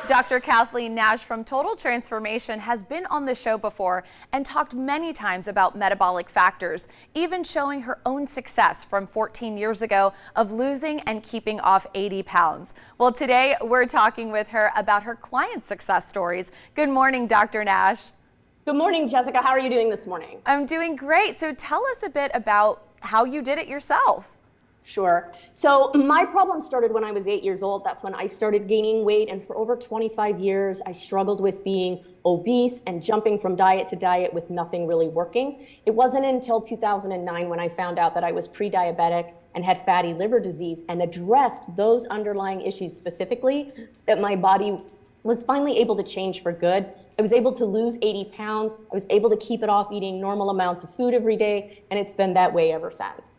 Dr. Kathleen Nash from Total Transformation has been on the show before and talked many times about metabolic factors, even showing her own success from 14 years ago of losing and keeping off 80 pounds. Well, today we're talking with her about her client success stories. Good morning, Dr. Nash. Good morning, Jessica. How are you doing this morning? I'm doing great. So tell us a bit about how you did it yourself. Sure. So my problem started when I was 8 years old. That's when I started gaining weight. And for over 25 years, I struggled with being obese and jumping from diet to diet with nothing really working. It wasn't until 2009 when I found out that I was pre-diabetic and had fatty liver disease and addressed those underlying issues specifically that my body was finally able to change for good. I was able to lose 80 pounds. I was able to keep it off eating normal amounts of food every day. And it's been that way ever since.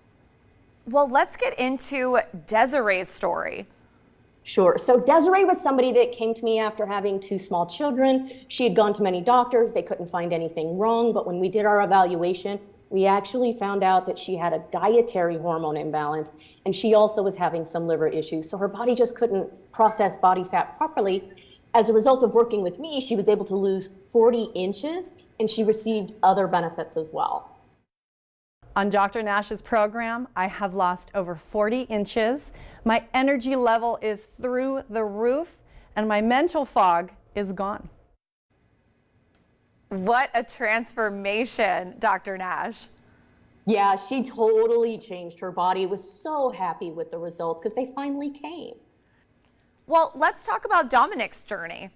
Well, let's get into Desiree's story. Sure. So Desiree was somebody that came to me after having 2 small children. She had gone to many doctors. They couldn't find anything wrong. But when we did our evaluation, we actually found out that she had a dietary hormone imbalance, and she also was having some liver issues. So her body just couldn't process body fat properly. As a result of working with me, she was able to lose 40 inches, and she received other benefits as well. On Dr. Nash's program, I have lost over 40 inches. My energy level is through the roof, and my mental fog is gone. What a transformation, Dr. Nash. Yeah, she totally changed her body. Was so happy with the results because they finally came. Well, let's talk about Dominic's journey.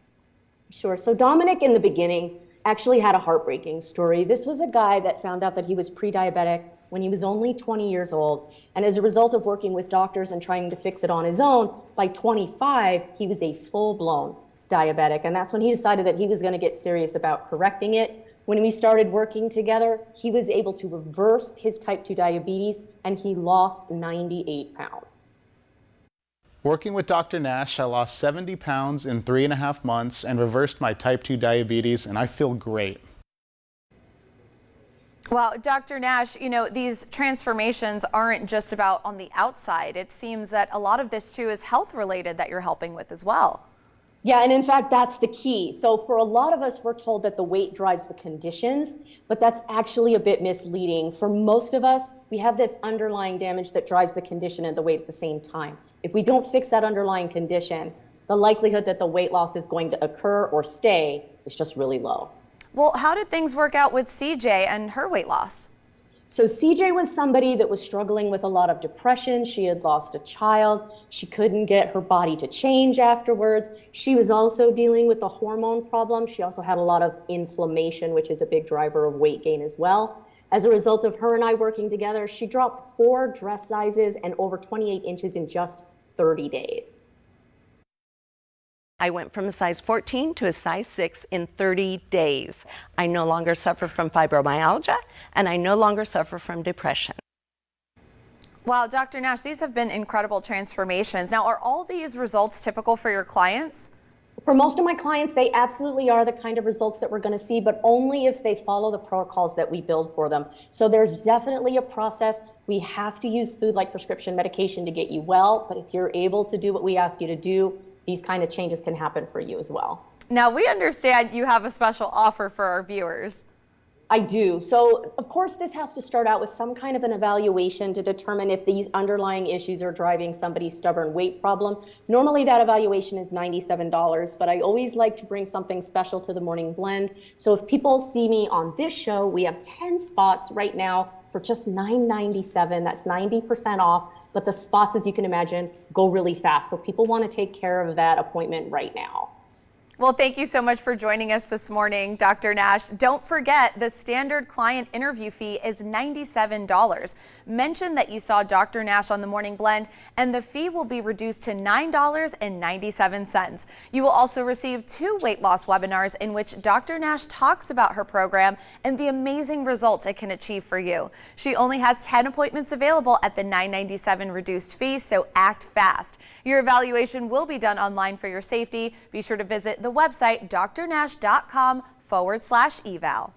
Sure. So Dominic, in the beginning, actually had a heartbreaking story. This was a guy that found out that he was pre-diabetic when he was only 20 years old. And as a result of working with doctors and trying to fix it on his own, by 25, he was a full-blown diabetic. And that's when he decided that he was going to get serious about correcting it. When we started working together, he was able to reverse his type 2 diabetes, and he lost 98 pounds. Working with Dr. Nash, I lost 70 pounds in 3.5 months and reversed my type 2 diabetes, and I feel great. Well, Dr. Nash, you know, these transformations aren't just about on the outside. It seems that a lot of this too is health related that you're helping with as well. Yeah, and in fact, that's the key. So for a lot of us, we're told that the weight drives the conditions, but that's actually a bit misleading. For most of us, we have this underlying damage that drives the condition and the weight at the same time. If we don't fix that underlying condition, the likelihood that the weight loss is going to occur or stay is just really low. Well, how did things work out with CJ and her weight loss? So CJ was somebody that was struggling with a lot of depression. She had lost a child. She couldn't get her body to change afterwards. She was also dealing with a hormone problem. She also had a lot of inflammation, which is a big driver of weight gain as well. As a result of her and I working together, she dropped 4 dress sizes and over 28 inches in just 30 days. I went from a size 14 to a size 6 in 30 days. I no longer suffer from fibromyalgia, and I no longer suffer from depression. Wow, Dr. Nash, these have been incredible transformations. Now, are all these results typical for your clients? For most of my clients, they absolutely are the kind of results that we're going to see, but only if they follow the protocols that we build for them. So there's definitely a process. We have to use food like prescription medication to get you well, but if you're able to do what we ask you to do, these kind of changes can happen for you as well. Now, we understand you have a special offer for our viewers. I do. So, of course, this has to start out with some kind of an evaluation to determine if these underlying issues are driving somebody's stubborn weight problem. Normally, that evaluation is $97, but I always like to bring something special to the Morning Blend. So if people see me on this show, we have 10 spots right now for just $9.97. That's 90% off. But the spots, as you can imagine, go really fast. So people want to take care of that appointment right now. Well, thank you so much for joining us this morning, Dr. Nash. Don't forget, the standard client interview fee is $97. Mention that you saw Dr. Nash on the Morning Blend, and the fee will be reduced to $9.97. You will also receive 2 weight loss webinars in which Dr. Nash talks about her program and the amazing results it can achieve for you. She only has 10 appointments available at the $9.97 reduced fee, so act fast. Your evaluation will be done online for your safety. Be sure to visit the website drnash.com/eval.